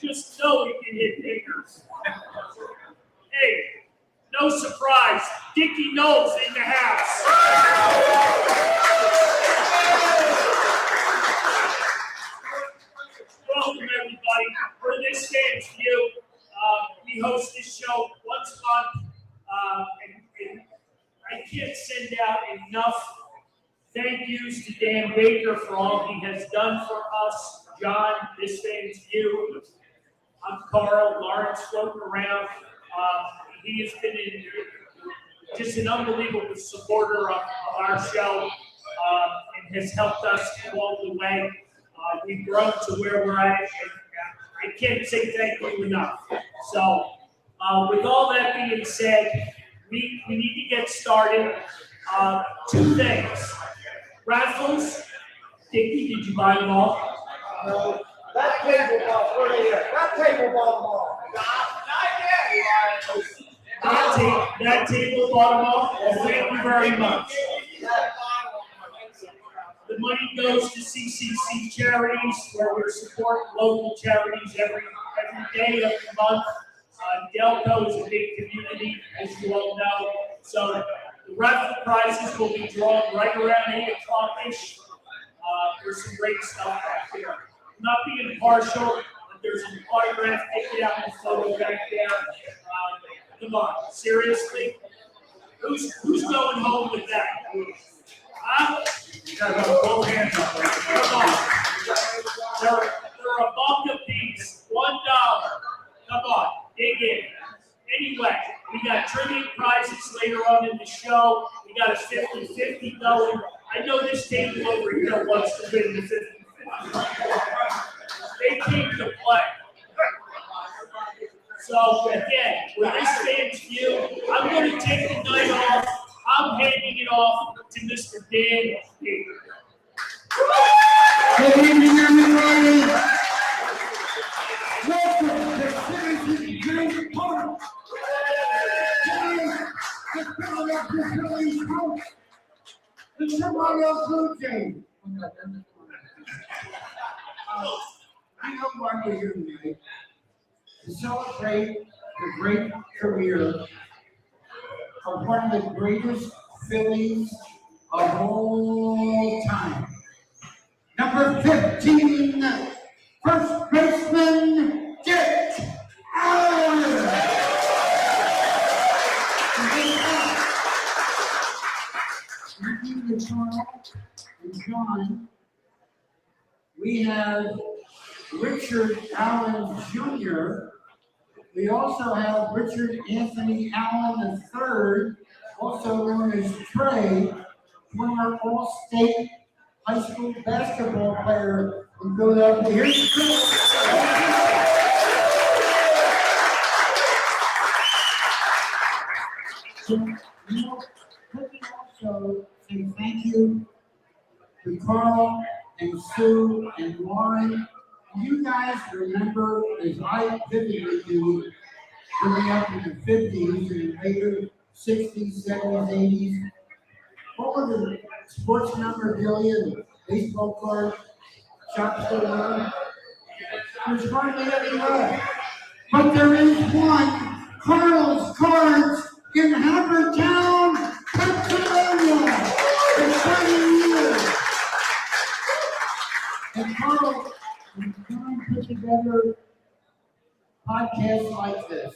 just know he can hit dingers. Hey, no surprise, Dickie Knowles in the house. Welcome, everybody. For this Fans View, we host this show once a month, and I can't send out enough thank yous to Dan Baker for all he has done for us. John, this Fans View. I'm Carl. Lawrence floating around. He has been just an unbelievable supporter of our show and has helped us along the way. We've grown to where we're at. I can't say thank you enough. So, with all that being said, we need to get started. Two things. Raffles. Dickie, did you buy them all? No. That table bought, where they at? That table bought them all. That table bought them all? Well, thank you very much. The money goes to CCC charities, where we support local charities every day of the month. Delco is a big community, as you all know. So the raffle prizes will be drawn right around 8 o'clock-ish. There's some great stuff back there. I'm not being partial, but there's an autograph ticket out in the photo back there. Come on, seriously? Who's going home with that? Huh? You gotta go both hands up. Come on. They're a buck a piece. $1. Come on, dig in. Anyway, we got trivia prizes later on in the show. We got a 50-50 going. I know this table over here wants to win the 50-50. They came to play. So again, with this Fans View, I'm going to take the night off. I'm handing it off to Mr. Dan Baker. Good evening, everybody. Welcome to Citizens Bank Park. Today, the Philadelphia Phillies host the Toronto Blue Jays. I know why we're here tonight to celebrate the great career of one of the greatest Phillies of all time. Number 15, first baseman, Dick Allen. Thank you to Carl and John. We have Richard Allen Jr. We also have Richard Anthony Allen III, also known as Trey, former All-State high school basketball player in Philadelphia. Here's Chris. So, let me also say thank you to Carl and Sue and Lauren. You guys remember, as I vividly do, growing up in the 50s and later 60s, 70s, 80s, what were the sports memorabilia, the baseball cards, shops still around? There's hardly any left. But there is one, Carl's Cards in Havertown, Pennsylvania, for 20 years. And Carl, John put together podcasts like this.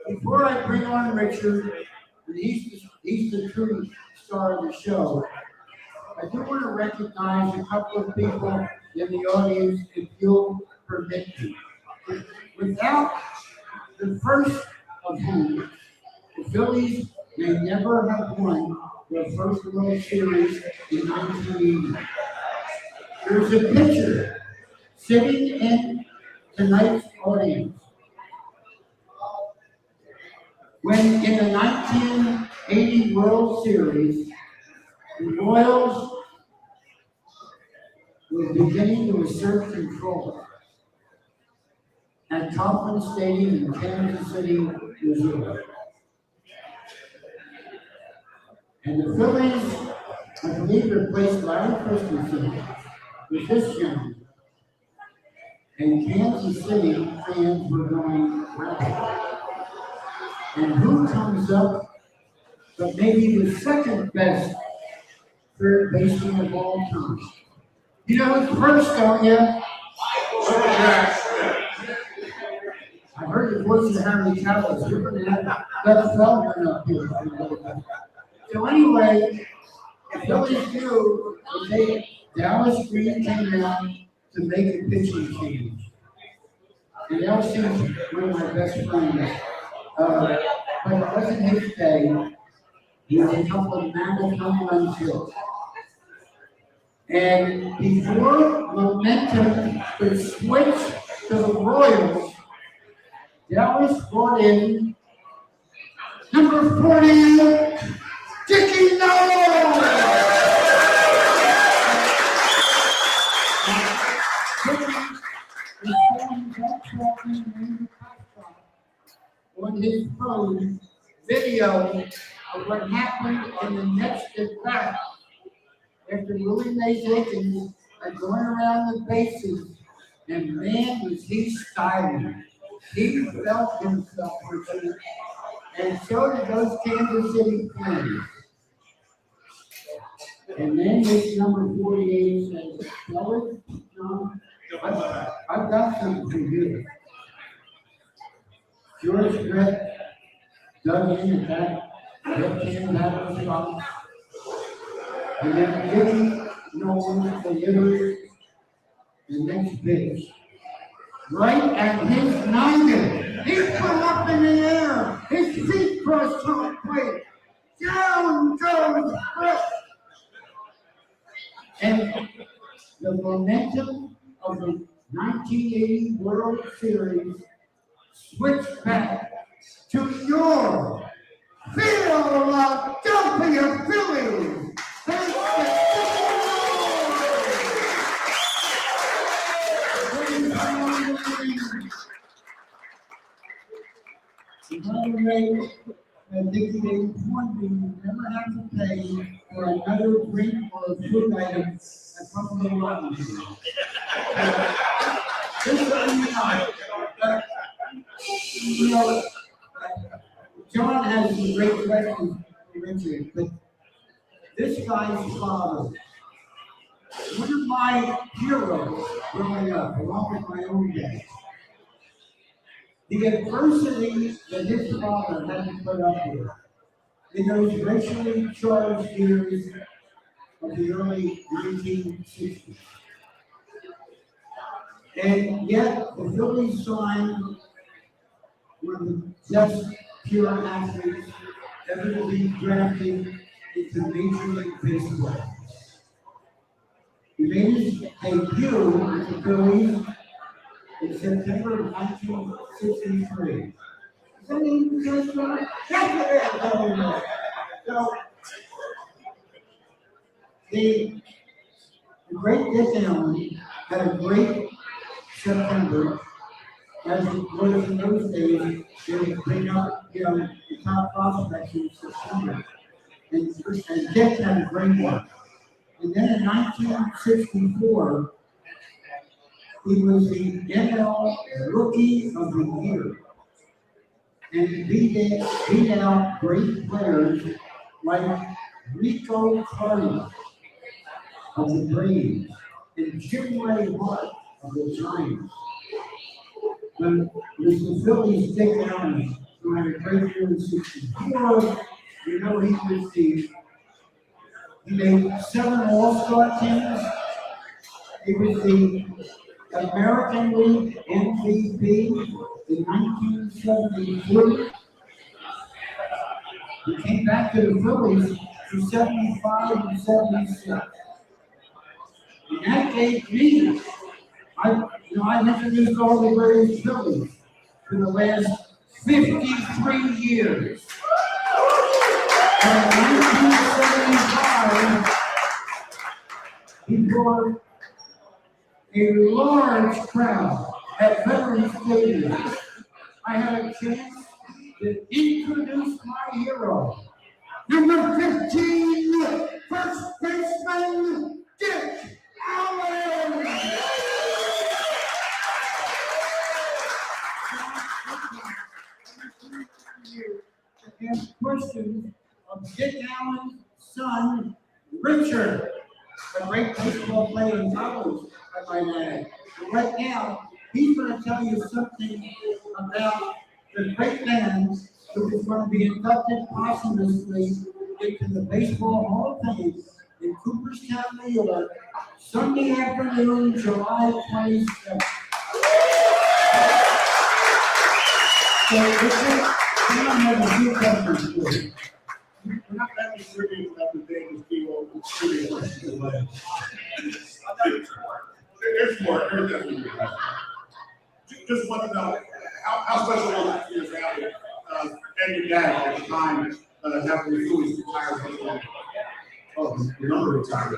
Before I bring on Richard, and he's the true star of the show, I do want to recognize a couple of people in the audience, if you'll permit me. Without the first of whom, the Phillies may never have won their first World Series in 1980. There's a picture sitting in tonight's audience. When in the 1980 World Series, the Royals were beginning to assert control at Kauffman Stadium in Kansas City, Missouri. And the Phillies, I believe, replaced Larry Christensen with this gentleman. and Kansas City fans were going rapid. And who comes up but maybe the second best third baseman of all time? You know who's first, don't you? I heard the voice of Harry Cowles. You're going to have Doug Feldman up here. So anyway, the Phillies knew that Dallas Green came out to make a pitching change. And Elsie's one of my best friends. But it wasn't his day. He was a couple of mammoth home runs hit. And before momentum could switch to the Royals, Dallas brought in number 40, Dickie Nolan! On his phone, video of what happened in the next at bat after Willie Mays Aikens had gone around the bases, and man was he styling. He felt himself for it, and so did those Kansas City fans. And then this number 48 says, fellas, John, I've got something for you. George Brett dug in at that left-hand batter's box, and then Dickie Nolan delivered the next pitch. Right at his noggin. He flew up in the air. His feet crossed home plate. Down goes Brett. And the momentum of the 1980 World Series switched back to your Philadelphia Phillies. By the way, Dickie, they informed me you never have to pay for another drink or a food item at Buffalo Wild Wings. Just so you know, John has some great questions for Richard, but this guy's father, one of my heroes growing up, along with my own dad, the adversity that his father had to put up with in those racially charged years of the early 1960s. And yet, the Phillies signed one of the best pure athletes ever to be drafted into Major League Baseball. He made his debut with the Phillies in September of 1963. Is that even just right? So, the great Dick Allen had a great September, as it was in those days. They would bring up, the top prospects in September, and Dick had a great one. And then in 1964, he was the NL Rookie of the Year, and he beat out great players like Rico Carter of the Braves and Jim Ray Hart of the Giants. But it was the Phillies' Dick Allen who had a great year in '64. You know, he made 7 All-Star teams. He was the American League MVP in 1973. He came back to the Phillies for 75 and 76. And that gave me, I've introduced all the greatest Phillies for the last 53 years. And in 1975, he brought a large crowd at Veterans Stadium. I had a chance to introduce my hero, number 15, first baseman, Dick Allen. ask questions of Dick Allen's son, Richard, a great baseball player in college, I might add. But right now, he's going to tell you something about the great man who is going to be inducted posthumously into the Baseball Hall of Fame in Cooperstown, New York, Sunday afternoon, July 27th. So, Richard, I have a few questions for you. We're not having tribute about the Davis people tribute questions, but there's more. There's definitely more. Just want to know how special was it for your family and your dad at the time having the Phillies retire? Oh, the number of times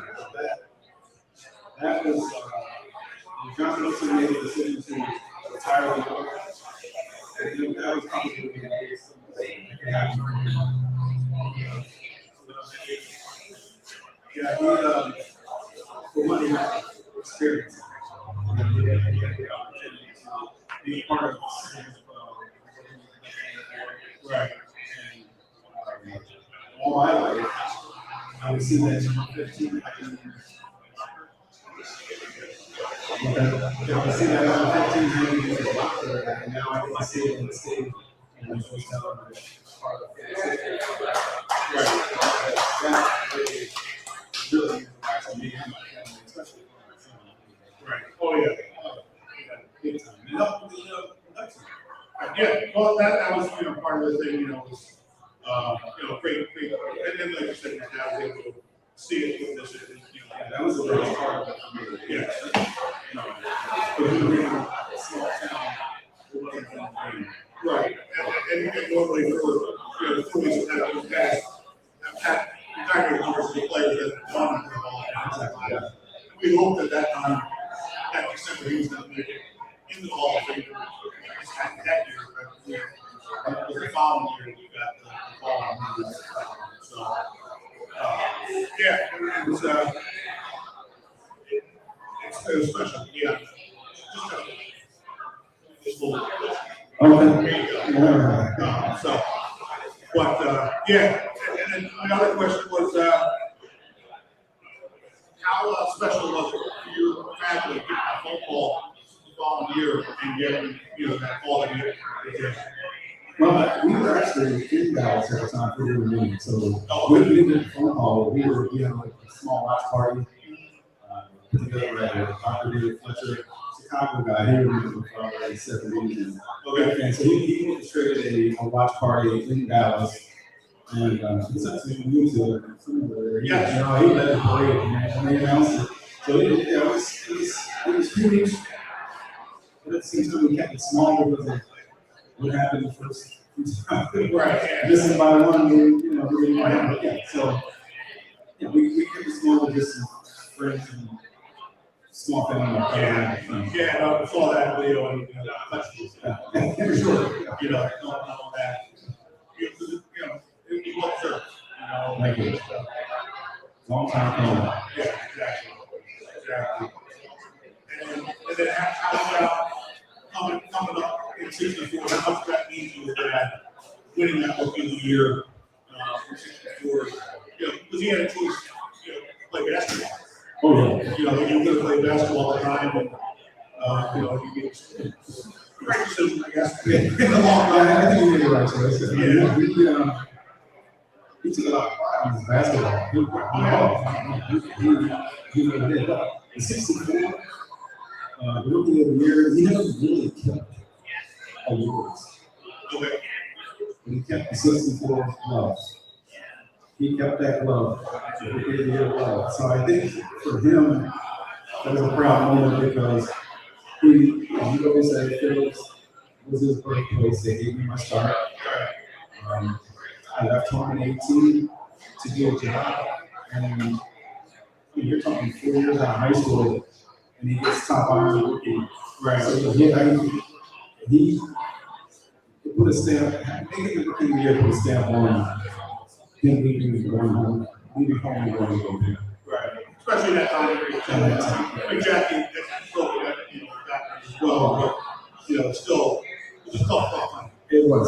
that was John Wilson made a decision to retire the book. And that was probably the biggest thing that could happen. Yeah, for one, he had experience. And he had the opportunity to be part of Right. And all my life, I would see that 15. I would see that on 15 years after, and now I get to see it in the state and the hotel and part of it. That really impacts me and my family, especially for my son. Right. Oh yeah. Big time. And help with the production. Yeah. Well, that was part of the thing. Was great. And then like you said, your dad was able to see it with this. Yeah, that was the biggest part of it for me. Yeah. But we were in a small town. Right. And normally for the Phillies that have had retired university players that have gone through all that. We hoped at that time, that December, he was going to make it into the Hall of Fame. Just had that year, but the following year, we got the following. So, yeah, it was special. Yeah. Just a little. Okay. So, but yeah, and then my other question was, how special was it for your family getting a phone call the following year and getting that call that you did? Well, we were actually in Dallas at the time for the meeting, so we did a phone call. We had like a small watch party put together at Dr. David Fletcher, Chicago guy. He was from the 70s. And so he orchestrated a watch party in Dallas. And it's actually new to somewhere. Yeah. He led the parade and they announced it. So it was huge. But it seems to be kept it small because of what happened the first few times. Right. This is by one, we yeah. So we kept it small with just some friends and small family. Yeah, no, I saw that video and For sure. all that. It was served, Thank you. Long time coming. Yeah, exactly. And then how about coming up in 64, how much that mean to your dad, winning that Rookie of the Year in 64, because he had a choice, to play basketball. Oh, yeah. He was going to play basketball all the time, and, he made a great decision, I guess. In the long run. I think he made the right choice. Yeah. He took a lot of pride in his basketball. He really did. In 64, the Rookie of the Year, he never really kept awards. Okay. But he kept the 64 love. He kept that love, the Rookie of the Year love. So I think for him, that was a proud moment because he always said Phillips was his birthplace. They gave me my start. I left home in 18 to get a job, and you're talking 4 years out of high school, and he gets top honors rookie. Right. So he put a stamp. Making the Rookie of the Year put a stamp on him leaving home and going home. Right. Especially that time period. Exactly. That as well, but still, it was a tough time. It was.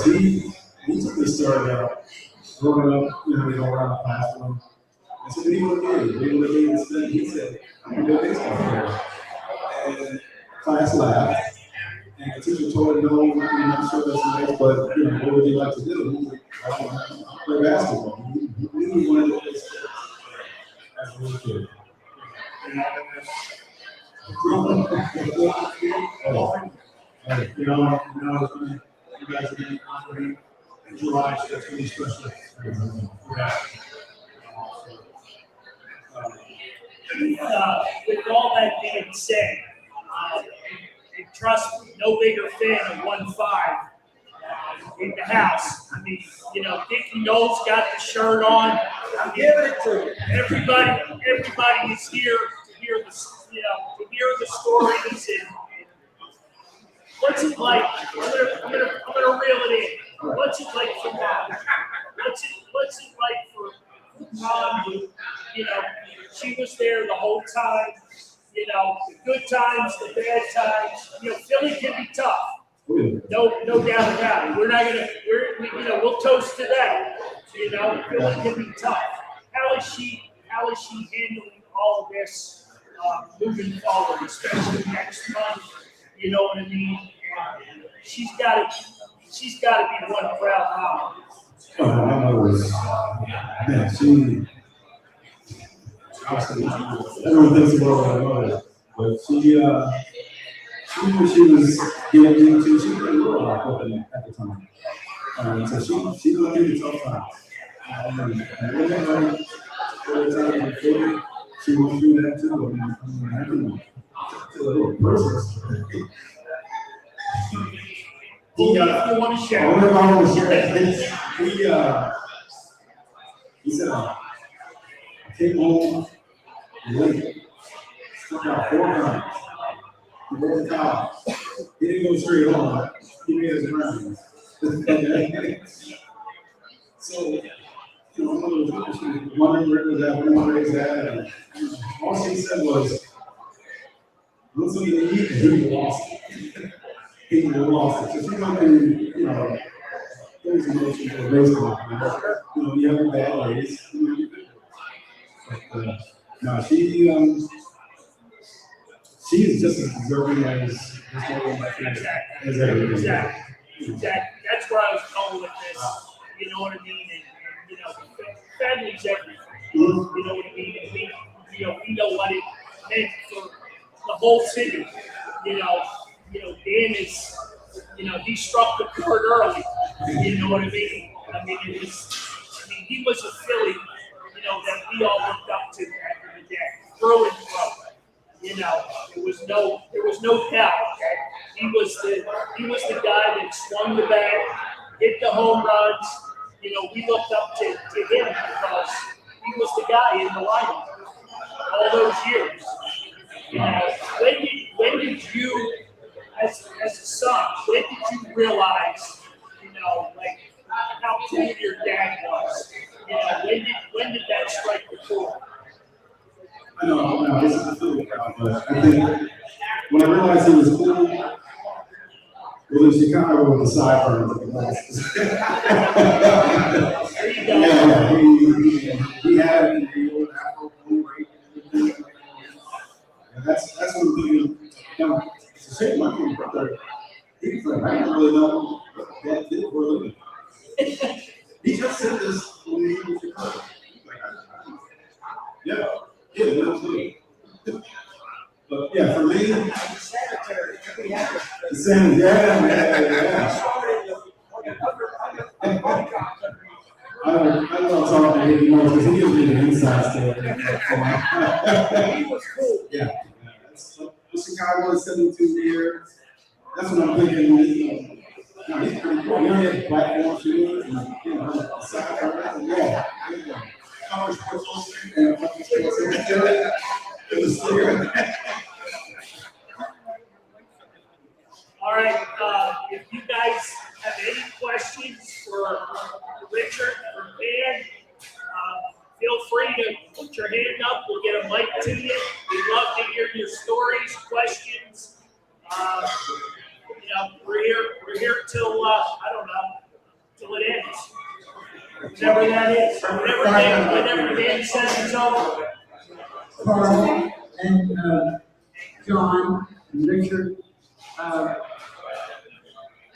he took this story out, growing up, you know, they go around the classroom. I said, what do you want to do? What do you want to do instead? He said, I'm going to be a baseball player. And class laughed. And the teacher told him, no, I'm not sure that's nice, but, you know, what would you like to do? He was like, I want to play basketball. He really wanted to play sports as a little kid. You know, you guys are being honored in July, so that's really special. Yeah. With all that being said, and trust me, no bigger fan of 1-5 in the house. I mean, you know, Dickie Knowles got the shirt on. I'm giving it to you. Everybody is here to hear the, you know, to hear the stories and what's it like? I'm gonna reel it in. What's it like for Mom? What's it like for Mom? You know, she was there the whole time. You know, the good times, the bad times. You know, Philly can be tough. No doubt about it. We'll toast to that. You know, Philly can be tough. How is she handling all of this moving forward, especially next month? You know what I mean? She's got to be one proud mom. My mother was, man, she, everyone thinks the world of my mother, but she knew she was getting into, she was a little rock open at the time. So she went through the tough times. And when they were before, she went through that too. I can feel a little process. You want to share? I want to share. He said, I came home late, stuck out 4 times. He broke the car. He didn't go straight home. He made his rounds. So, you know, my mother was wondering where it was at, where it was at. And all she said was, look something to eat, and he lost it. He lost it. So she went through, you know, those emotions of baseball. You know, you have your bad days. But, no, she is just as deserving as everything. Exactly. That's where I was going with this. You know what I mean? And you know, family's everything. You know what I mean? And we know what it meant for the whole city. You know, Dan is, you know, he struck the chord early. You know what I mean? He was a Philly, you know, that we all looked up to back in the day, through and through. You know, there was no doubt. Okay? He was the guy that swung the bat, hit the home runs. You know, we looked up to him because he was the guy in the lineup all those years. You know, when did you, as a son, when did you realize, you know, like how cool your dad was? You know, when did that strike the chord? I know, this is a Philly crowd, but I think when I realized he was cool, well, in Chicago with the sideburns and the glasses. There you go. Yeah, he had the old Afro blue right, and that's what I'm thinking. You know, it's a shame my little brother, I don't really know what that did for a living. He just said this when he was in Chicago. Yeah, absolutely. But yeah, for me, the same, yeah. I don't talk to him anymore because he gives me the inside story. He was cool. Yeah. Chicago is 72 years. That's what I'm thinking. He's pretty cool. You know, he had platform shoes and, you know, side yeah. College sports illustrated. It was clear. All right, if you guys have any questions for Richard or Dan, feel free to put your hand up. We'll get a mic to you. We'd love to hear your stories, questions. You know, we're here till I don't know, till it ends. Whatever that is, whenever Dan says it's over. Carl and John and Richard.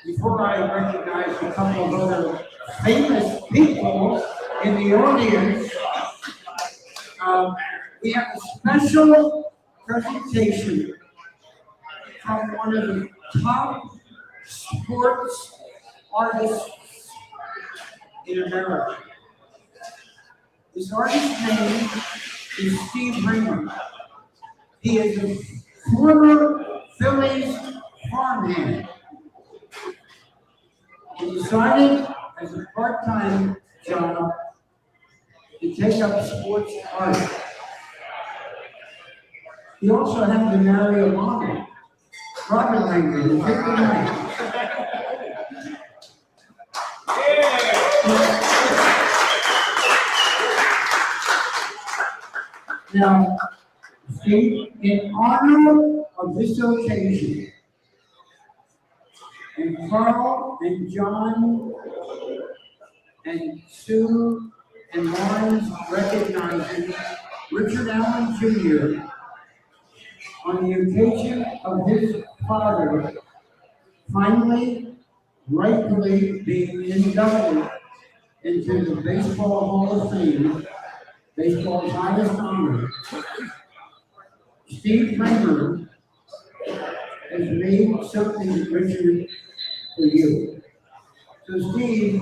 Before I recognize a couple of other famous people in the audience, we have a special presentation from one of the top sports artists in America. This artist's name is Steve Ringer. He is a former Phillies farmhand. He decided as a part-time job to take up sports art. He also had to marry a model, Robin Ringer, who picked the night. Now, in honor of this occasion, and Carl and John and Sue and Lawrence recognizing Richard Allen Jr. on the occasion of his father finally, rightfully being inducted into the Baseball Hall of Fame, baseball's highest honor, Steve Ringer has made something, Richard, for you. So Steve,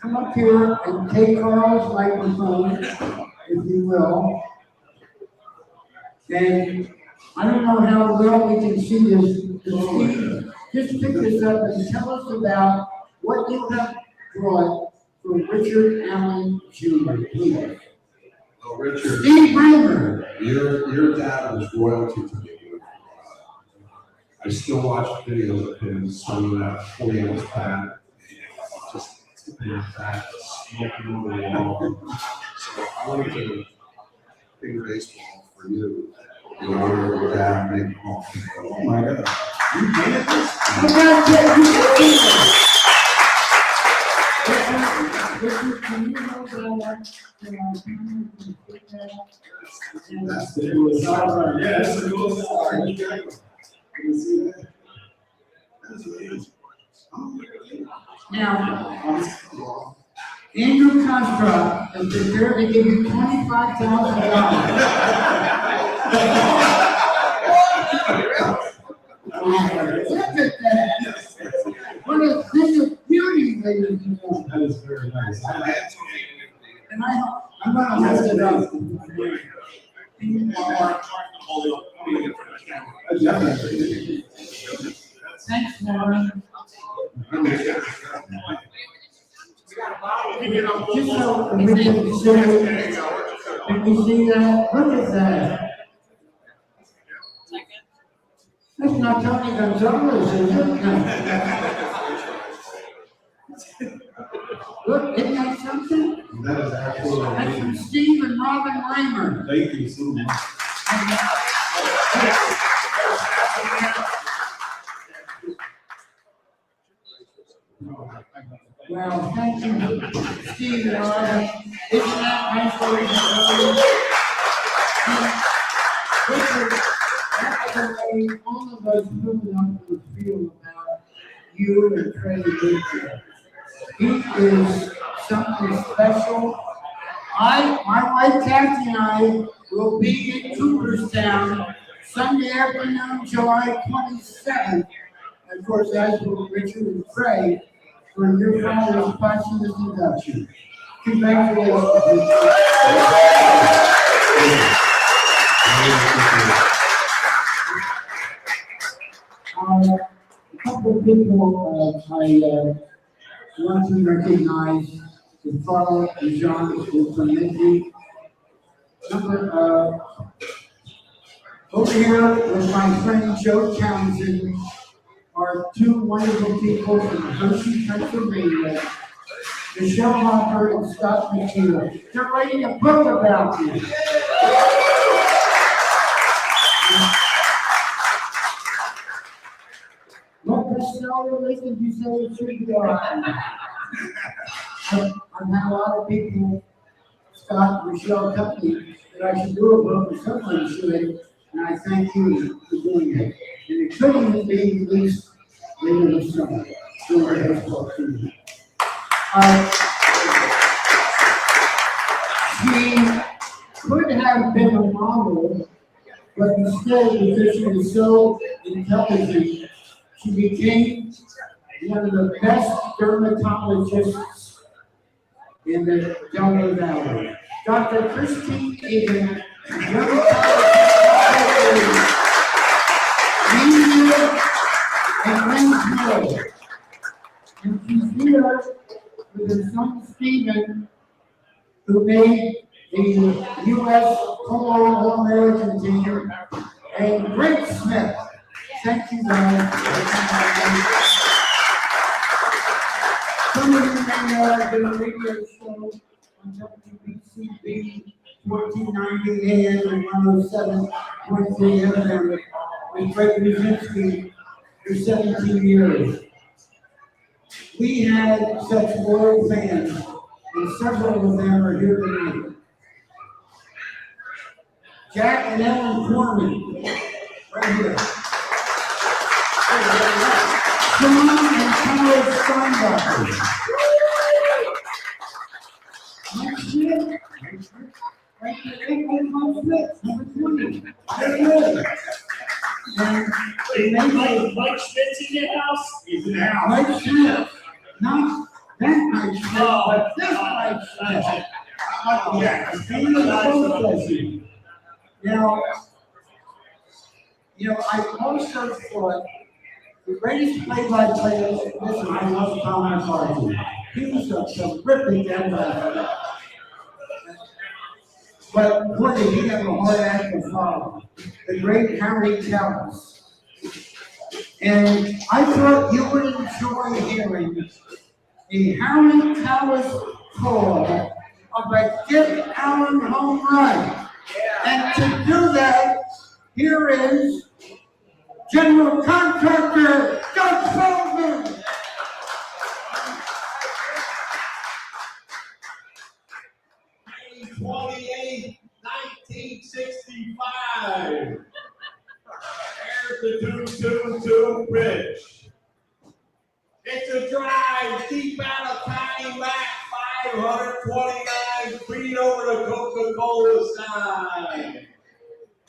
come up here and take Carl's microphone, if you will. And I don't know how well we can see this, but Steve, just pick this up and tell us about what you have brought for Richard Allen Jr., please. Well, Richard, Steve Ringer. your dad was royalty to me. I still watch videos of him swinging that 40-ounce bat, just tipping it back, smoking over the wall. So I wanted to bring baseball for you. In honor of your dad, make home. Oh my God. You made this? I'm not getting you. Richard, can you hold that? That's the coolest star. Yeah, that's the coolest star. Can you see that? That's amazing. Now, Andrew Kostra has been there to give you Look at that. What a thing of beauty, ladies and gentlemen. That is very nice. And I'm gonna hold it up. Thanks, Lauren. Just so we can see, can we see that? Look at that. That's not Tony Gonzalez, is it? Look, isn't that something? That is absolutely That's from amazing. Steve and Robin Reimer. Thank you so much. Well, thank you, Steve and Robin. Isn't that nice for you? Richard, that's the way all of us moving up would feel about you and Freddie Richard. He is something special. My wife Kathy and I will be in Cooperstown Sunday afternoon, July 27th. And of course, as will Richard and Craig for your father's posthumous induction. Congratulations, Richard. A couple of people I want to recognize the Carl and John who permit me. Over here with my friend Joe Townsend are two wonderful people from Hershey, Pennsylvania, Michelle Hopper and Scott McHugh. They're writing a book about you. What personnel relations you say it should be on? I've had a lot of people, Scott, Michelle, tell me that I should do a book or someone should, and I thank you for doing it. And it couldn't be released later this summer. During the baseball season. She could have been a model, but instead, because she was so intelligent, she became one of the best dermatologists in the Delaware Valley. Dr. Christine Egan, dermatologist, Greenville and Glenville. And she's here with her son Stephen, who made the U.S. Polo All-American team, and Greg Smith. Thank you guys. Some of you may know I've been a radio show on WBCB 1490 AM and 107.3 FM with Greg Brzezinski for 17 years. We had such loyal fans, and several of them are here tonight. Jack and Ellen Corman, right here. Sean and Howard Steinbacher. Next year, right here, Mike Schmidt, number 20. And Mike Schmidt's in the house? He's in the house. Mike Schmidt, not that Mike Schmidt, but this Mike Schmidt. Yeah. He was a both. Now, I also thought the greatest play-by-play, listen, I love Tom McCarthy. He was a terrific analyst. But boy, did he have a hard act to follow. The great Harry Callis. And I thought you would enjoy hearing a Harry Callis call of a Dick Allen home run. And to do that, here is General Contractor Doug Feldman. 28, 1965. There's the 222 bridge. It's a drive deep out of Tiny Mac, 529 feet over the Coca-Cola sign.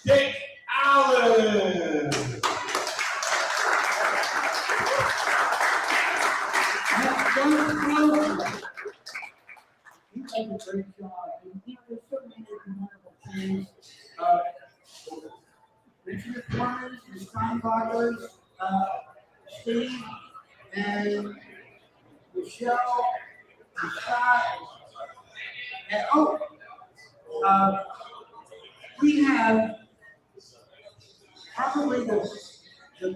Dick Allen. He did a great job. And there's so many wonderful things. Richard Corman, the Steinbachers, Steve, and Michelle, and Scott, and we have probably the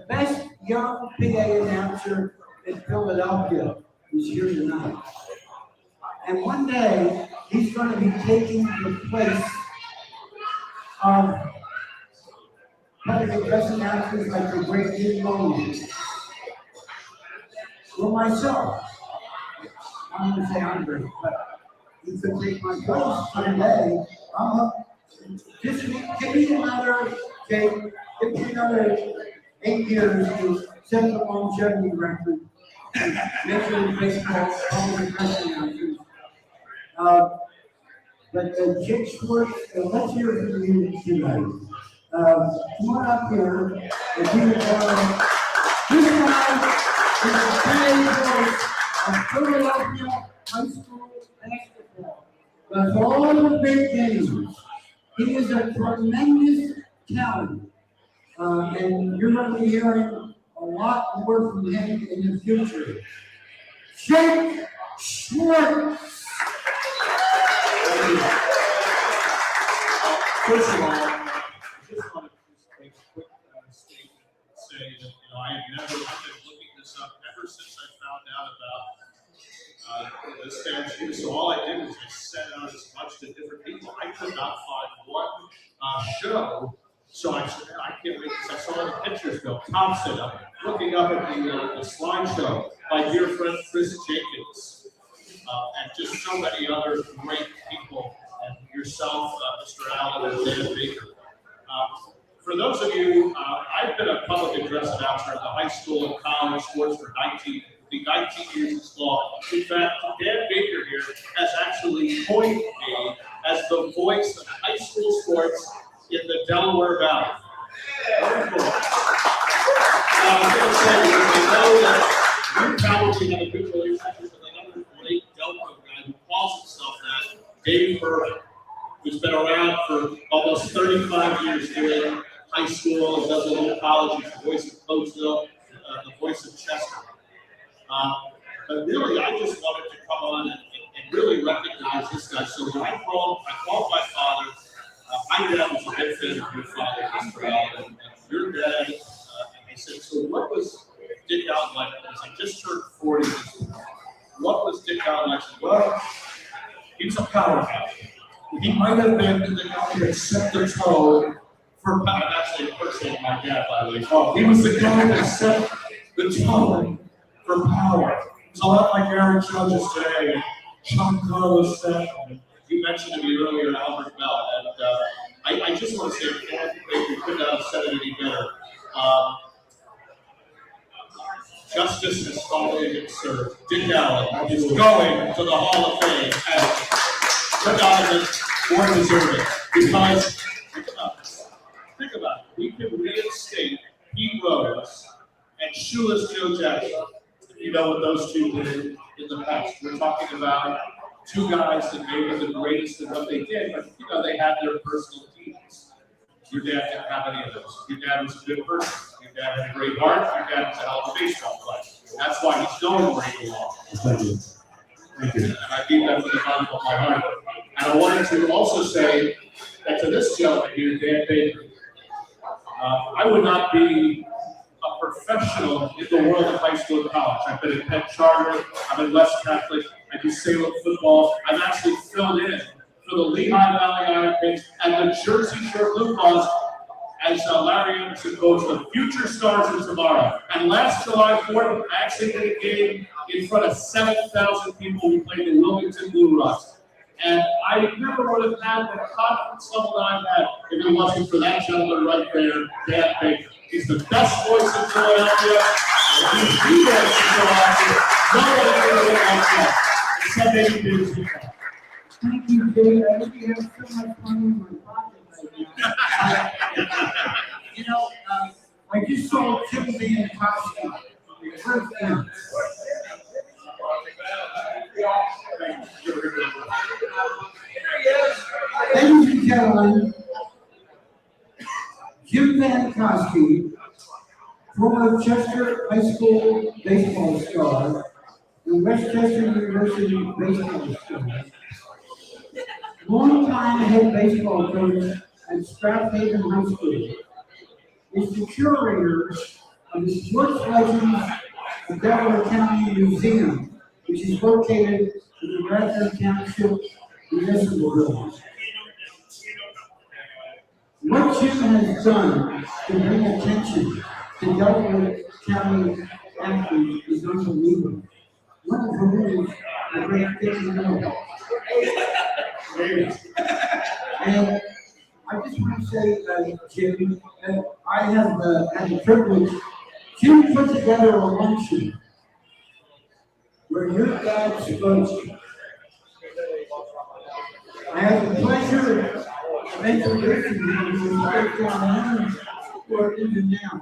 best young PA announcer in Philadelphia is here tonight. And one day, he's going to be taking the place of one of the best announcers like the great Jim Logan. Well, myself, I'm going to say I'm great, but he could take my place someday. Just give me another 8 years to set the longevity record. Major League Baseball, Hall of Fame announcers. But Jake Schwartz, let's hear from you tonight. Come on up here. This guy is the players of Philadelphia High School basketball. That's all the big games. He is a tremendous talent. And you're going to be hearing a lot more from him in the future. Jake Schwartz. First of all, I just want to make a quick statement and say that I've been looking this up ever since I found out about this statue. So all I did was I sent out as much to different people. I could not find one show. So I said, I can't wait because I saw the pictures go. Thompson, I'm looking up at the slideshow. My dear friend Chris Jenkins and just so many other great people, and yourself, Mr. Allen, and Dan Baker. For those of you, I've been a public address announcer at the high school and college sports for 19 years this fall. In fact, Dan Baker here has actually coined me as the voice of high school sports in the Delaware Valley. Very cool. I was going to say, because I know that you probably have a good relationship with another great Delco guy who calls himself that, Dave Burke, who's been around for almost 35 years doing high school, and does a little college. He's the voice of Coatesville, the voice of Chester. But really, I just wanted to come on and really recognize this guy. So when I called my father. My dad was a big fan of your father, Mr. Allen, and your dad. And I said, so what was Dick Allen like? Because I just turned 40 this week. What was Dick Allen like? Well, he was a powerhouse. He might have been the guy that set the tone for power. That's the first thing my dad, by the way. Oh, he was the guy that set the tone for power. It's a lot like Aaron Judges today, and Sean Carlos said. You mentioned to me earlier Albert Bell, and I just want to say, we could not have said it any better. Justice has finally been served. Dick Allen is going to the Hall of Fame as could not have been more deserving. Because, think about it, we can reinstate Pete Rose and Shoeless Joe Jackson. You know what those two did in the past. We're talking about two guys that maybe the greatest at what they did, but you know, they had their personal demons. Your dad didn't have any of those. Your dad was a good person. Your dad had a great heart. Your dad was a hell of a baseball player. That's why he's going where he belongs. Thank you. Thank you. And I keep that from the bottom of my heart. And I wanted to also say that to this gentleman here, Dan Baker, I would not be a professional in the world of high school and college. I've been at Penn Charter. I'm in West Catholic. I do Salem football. I've actually filled in for the Lehigh Valley Iron Pigs and the Jersey Shore Blue Claws as Larry Anderson coach, the future stars of tomorrow. And last July 4th, I actually did a game in front of 7,000 people. We played the Wilmington Blue Rocks. And I never would have had the confidence level that I've had if it wasn't for that gentleman right there, Dan Baker. He's the best voice in Philadelphia. He's the voice in Philadelphia. Nobody can do it like that. Sunday evenings. Thank you, Dave. I hope you have so much fun in my pocket right now. You know, I just saw Jim Vankowski. Ladies and gentlemen, Jim Vankowski, former Chester High School baseball star and Westchester University baseball star, longtime head baseball coach at Strathaven High School, is the curator of the Sports Legends of Delaware County Museum, which is located in the Radford Township Municipal Building. What Jim has done to bring attention to Delaware County athletes is unbelievable. One of whom is the great thing to know. And I just want to say, Jim, that I have had the privilege. Jim put together a luncheon where your dad spoke. I had the pleasure of introducing him for even now.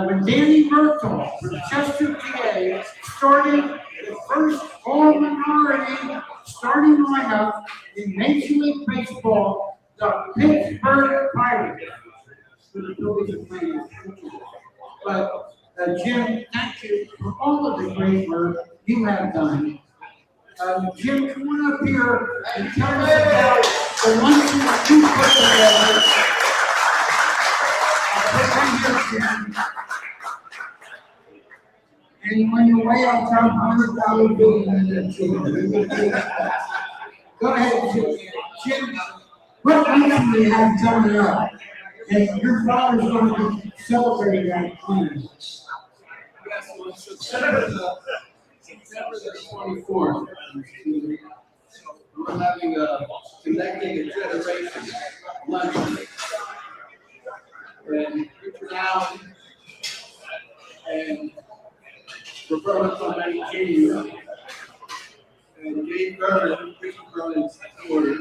When Danny Murtaugh from Chester, PA, started the first all-minority starting lineup in Major League Baseball, the Pittsburgh Pirates. But Jim, thank you for all of the great work you have done. Jim, come on up here and tell us about the luncheon that you put together. Right here, Jim. And when you're way on top, $100 bill in that Jim. Go ahead, Jim. Jim, what item do you have coming up? And your father's going to be celebrating that plan. September the 24th, we're having a connecting a generation lunch. And Richard Allen and Roberta Clemente Jr. and Gabe Vernon, Richard Vernon's steward,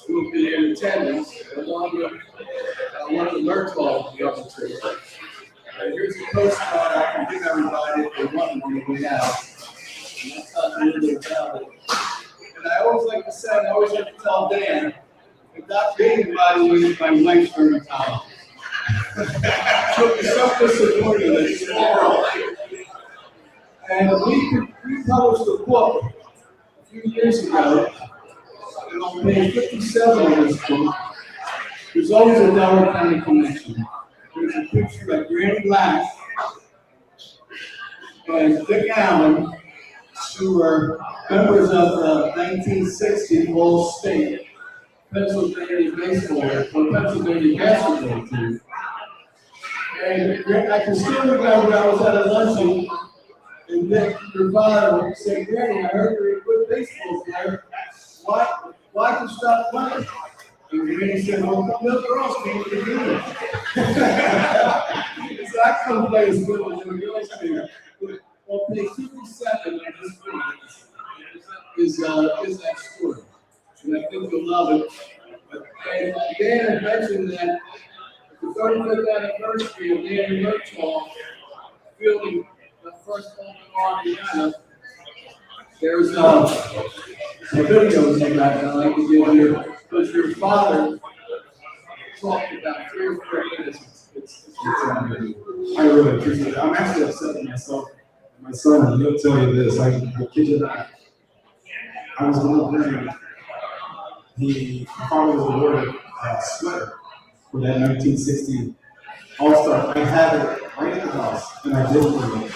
who will be in attendance, along with one of the merch halls we also took. Here's a postcard I can give everybody if they want to we have. And that's not a little bit about it. And I always like to say, I always like to tell Dan, if that being, by the way, is my wife's dermatologist. She'll be so disappointed that it's tomorrow. And we published a book a few years ago, and on page 57 of this book, there's always a Delaware County connection. There's a picture of Granny Lash and Dick Allen, who were members of the 1960 All-State Pennsylvania baseball or Pennsylvania basketball team. And I can still remember I was at a luncheon and Nick, your father, said, Granny, I heard you're a good baseball player. Why did you stop playing? And Granny said, well, no girls came to do it. So I couldn't play as good as the girls did. Well, page 57 of this book is that story. And I think you'll love it. And Dan had mentioned that the 35th anniversary of Danny Merch Hall fielding the first home in Indiana. There's a video of that I'd like to give you, because your father talked about 3 or 4 minutes. I really appreciate it. I'm actually upset with myself. My son, he'll tell you this. I kid you not. I was on the plane. He probably was awarded a sweater for that 1960 All-Star. I had it right at the house, and I didn't bring it.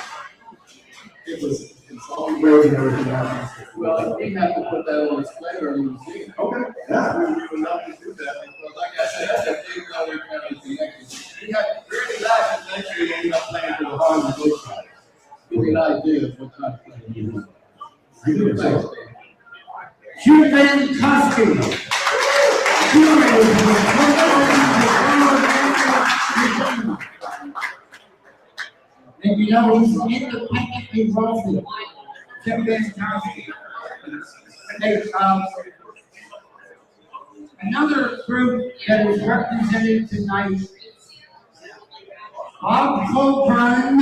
It's all weird and everything else. Well, we have to put that on display or you see it. Okay. Yeah. We would love to do that because, like I said, that's a big Delaware County connection. We had really last and next year ended up playing for the Harlem Globetrotters. Give me an idea of what kind of player you want. Thanks, Dan. Cuban costume. And you know, he's independently wealthy. Cuban costume. Another group that is represented tonight, Bob Colburn,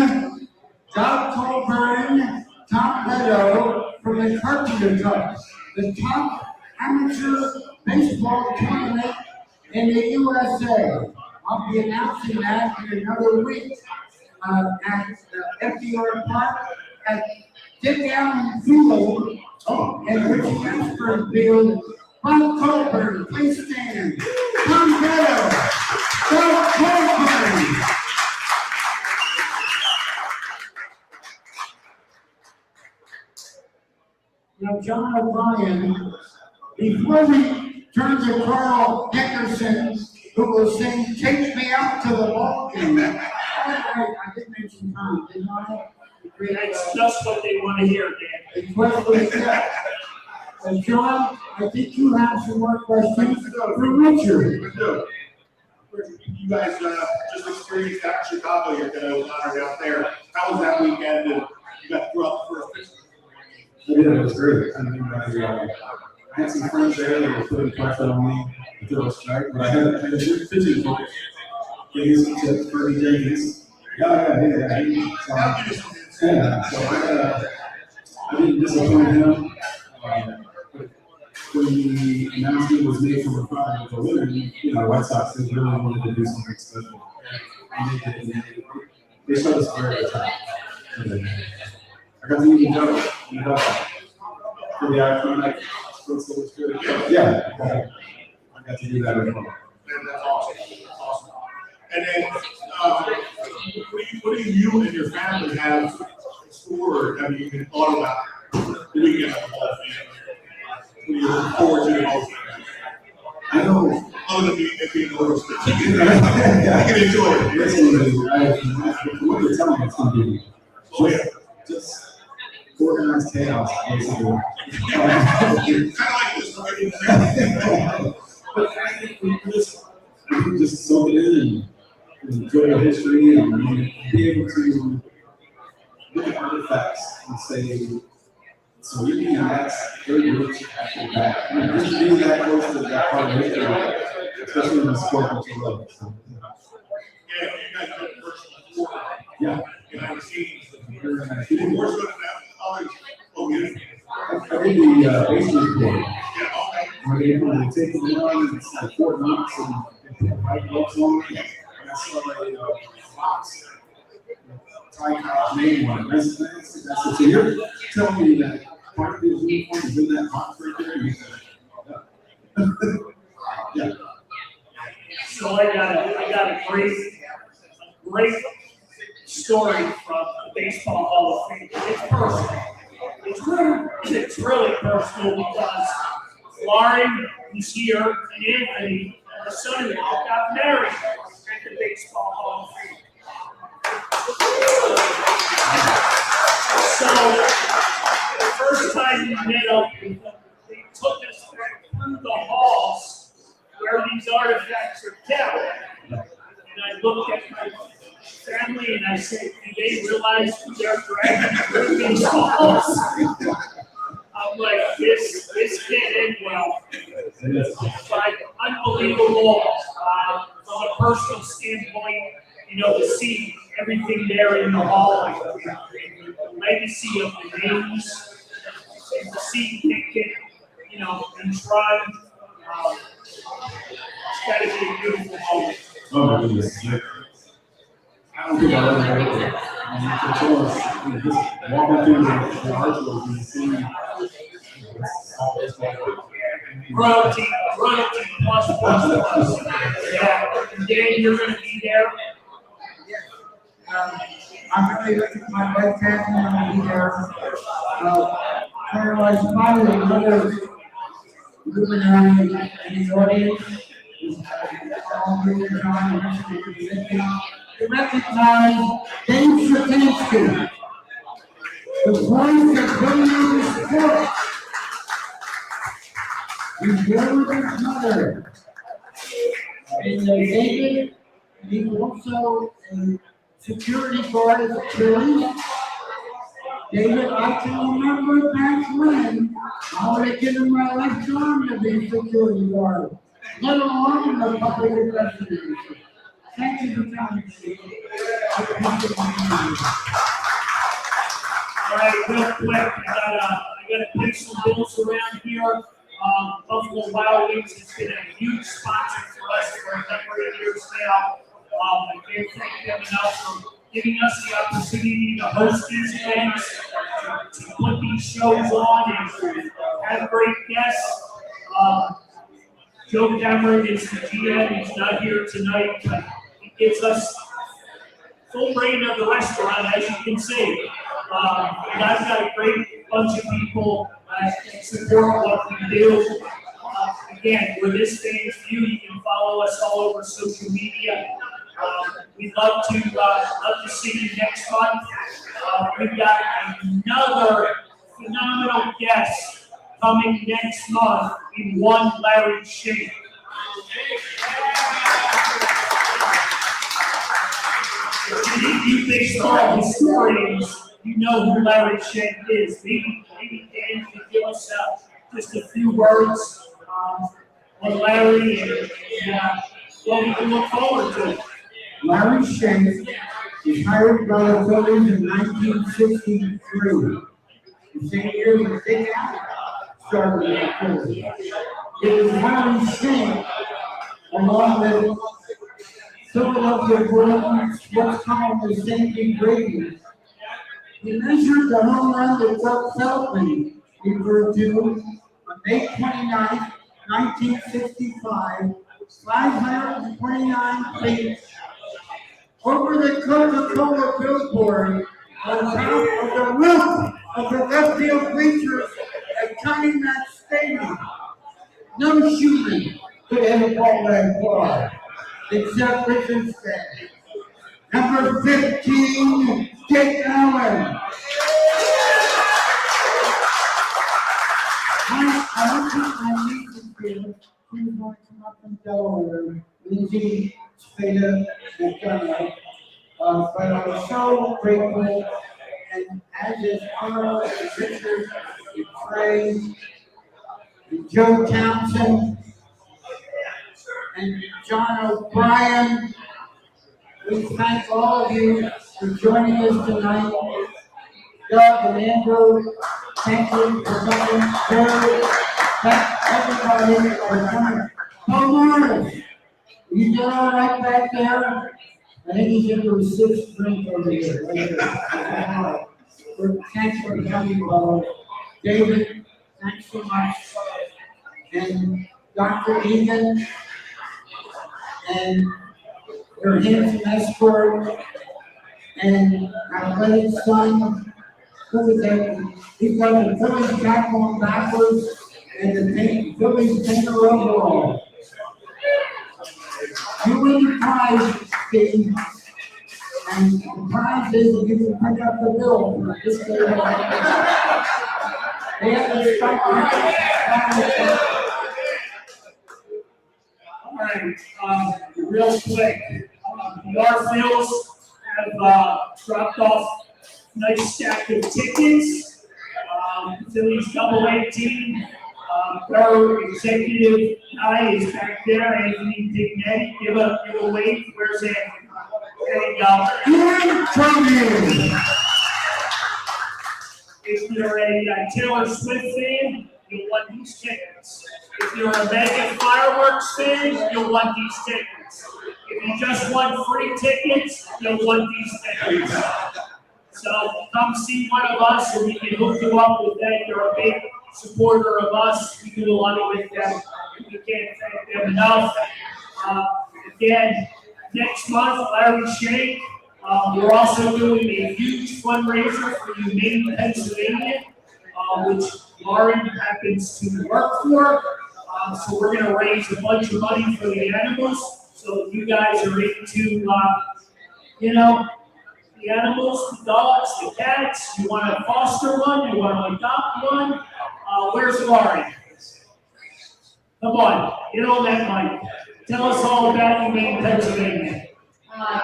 Doug Colburn, Tom Leto from the Carpenter Cubs, the top amateur baseball tournament in the USA. I'll be announcing that in another week at FDR Park at Dick Allen Field and Richie Ashburn Field. Bob Colburn, please stand. Tom Leto, Doug Colburn. Now, John O'Brien, before we turn to Carl Dickerson, who will sing Take Me Out to the Ball Game. I did mention Tom, didn't I? That's just what they want to hear, Dan. The question is that. And John, I think you have some more questions for Richard. You guys just experienced that in Chicago. You're going to honored out there. How was that weekend? And you got to throw out the first pitch. Yeah, it was great. I mean, I had some friends there that were putting pressure on me to throw a strike, but I had a good pitching coach. He's to Fergie Jenkins. So I didn't disappoint him. When the announcement was made from the product of the winner, White Sox really wanted to do something special. And they did. They showed us very good time. I got to meet the judge in the house. For the iconic sports that was good. Yeah, I got to do that as well. That's awesome. That's awesome. And then, what do you and your family have explored? Have you even thought about the weekend of the ball fan? What do you look forward to the most? I know. Other than being roasted. I can enjoy it. Listen, what you're telling me, it's going to be just organized chaos, basically. Kind of like this, right? But I think we just soak it in and enjoy the history and be able to look at artifacts and say, so we can that's very rich after that. I mean, just being that close to that part of history, especially in the sport that you love. So, Yeah, you guys did the first one. yeah. Behind the scenes. More so than that, others. Oh, yeah. I did the basement report. Yeah, okay. When they take them on, it's like 4 months and they put white gloves on. And I saw a box. Ty Cobb's name on it. That's so you're telling me that part of his uniform is in that box right there? You said, yeah. Yeah. So I got a great story from the Baseball Hall of Fame. It's personal. It's really personal because Lauren was here and Anthony, the son of it, got married at the Baseball Hall of Fame. So the first time we met up with them, they took us back through the halls where these artifacts are kept. And I looked at my family and I said, do they realize who they're dragging through these halls? I'm like, this can't end well. It's like unbelievable from a personal standpoint, to see everything there in the hall, and the legacy of the names, and to see it enshrined. It's got to be a beautiful moment. Oh, my goodness. I don't think I'll ever get it. Just walking through the artwork and seeing all this stuff. Royalty plus. Yeah, and Dan, you're going to be there. I'm really looking at my right hand and I'm gonna be there. Otherwise, finally, another luminary in the audience is to recognize Dave Shatansky, the voice of women's sport. He's here with his mother. And David, he's also a security guard at the police. David, I can remember back when I would have given my left arm to be security guard, let alone in the public investigation. Thank you for coming. All right, real quick, I got to pay some bills around here. Buffalo Wild Wings has been a huge sponsor for us for a number of years now. I can't thank them enough for giving us the opportunity to host these events, to put these shows on, and have great guests. Joe Cameron is the GM. He's not here tonight, but he gives us full reign of the restaurant, as you can see. And I've got a great bunch of people that support what we do. Again, we're this famous few. You can follow us all over social media. We'd love to see you next month. We've got another phenomenal guest coming next month in one Larry Shane. You baseball historians, you know who Larry Shane is. Maybe Dan can give us just a few words on Larry and what we can look forward to. Larry Shane was hired by the Phillies in 1963. The same year that Dick Allen started in the Phillies. It was Larry Shane, along with Philadelphia Bruins, what's called the St. Brady. He measured the home run that Doug Feldman referred to on May 29, 1965, 529 feet over the Coca-Cola billboard on top of the roof of the left field bleachers at Calumet Stadium. No human could hit a ball that far, except Richard Stanley. Number 15, Dick Allen. Delaware, Lindsay, Spada, and Gunnar. But I'm so grateful, and as is Carl, and Richard, and Trey, and Joe Townsend, and John O'Brien. We thank all of you for joining us tonight. Doug and Andrew, thank you for coming. Terry, thank everybody for coming. Homeowners, you doing all right back there? I think he's into his sixth drink over here. Thanks for coming, brother. David, thanks so much. And Dr. Egan, and your handsome escort, and athletic son. Who is that? He's got the Phillies cap on backwards and the Phillies painter overall. You win the prize, Steve. And the prize is that you can pick up the bill for this day. They have to start. All right, real quick, the Garfields have dropped off a nice stack of tickets. Phillies double A team, our executive guy is back there, Anthony Dignetti. Give a wave. Where's Anthony? There you go. If you're a Taylor Swift fan, you'll want these tickets. If you're a mega fireworks fan, you'll want these tickets. If you just want free tickets, you'll want these tickets. So come see one of us and we can hook you up with that. You're a big supporter of us. We do a lot with them. We can't thank them enough. Again, next month, Larry Shank. We're also doing a huge fundraiser for Humane Pennsylvania, which Lauren happens to work for. So we're going to raise a bunch of money for the animals. So if you guys are into, the animals, the dogs, the cats, you want to foster one, you want to adopt one, where's Lauren? Come on, get on that mic. Tell us all about Humane Pennsylvania.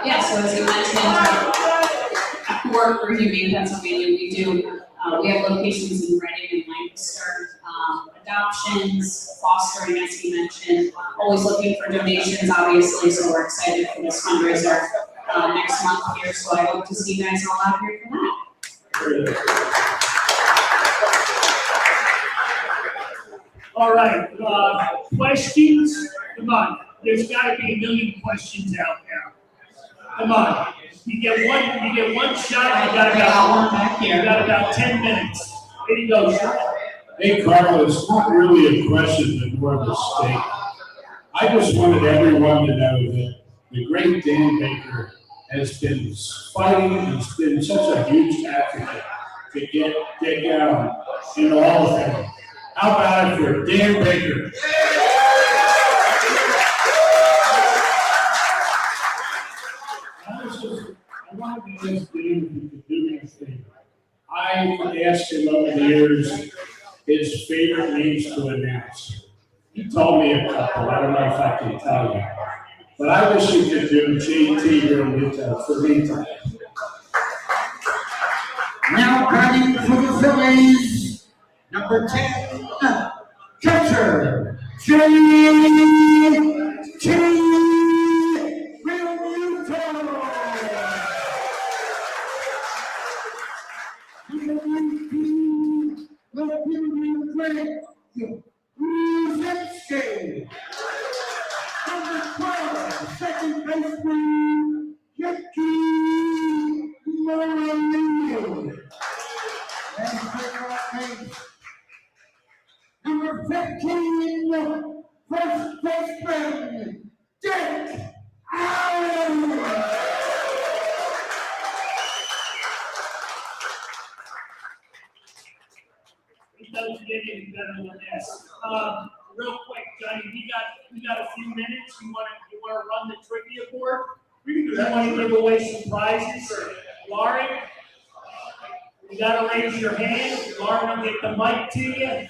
Yeah, so as you mentioned, I work for Humane Pennsylvania. We have locations in Reading and Lancaster, adoptions, fostering, as you mentioned, always looking for donations, obviously, so we're excited for this fundraiser next month here, so I hope to see you guys all out here for that. All right, questions? Come on, there's got to be a million questions out there. Come on, you get one shot. You got about 10 minutes. There you go, sir. Hey, Carl, it's not really a question, but more of a statement. I just wanted everyone to know that the great Dan Baker has been fighting and has been such a huge advocate to get down in all of them. How about it for Dan Baker? I wanted to ask Dan if he could do me a favor. I asked him over the years his favorite names to announce. He told me a couple. I don't know if I can tell you. But I wish you could do JT during for me time. Now batting for the Phillies, number 10, catcher, J.T. Realmuto. Number 12, second baseman, Jackie Moreno. Number 15, first baseman, Dick Allen. It doesn't get any better than this. Real quick, Johnny, we got a few minutes. You want to run the trivia board? We can do You that. want to give away some prizes? Lauren, you got to raise your hand. Lauren will get the mic to you.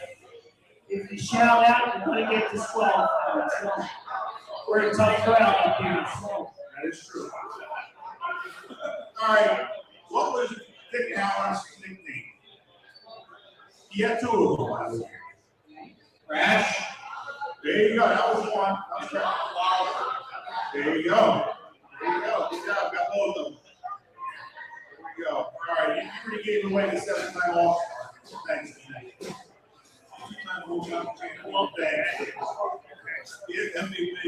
If you shout out, you're going to get disqualified. So, We're a tough crowd up here. That is true. All right, what was Dick Allen's nickname? He had two of them, by the way. Crash. There you go, that was one. That was Crash. There you go. There you go. Good job, got both of them. There we go. All right, you pretty gave away the 7-time All-Star. Thanks. Well, thanks. Yeah, MVP.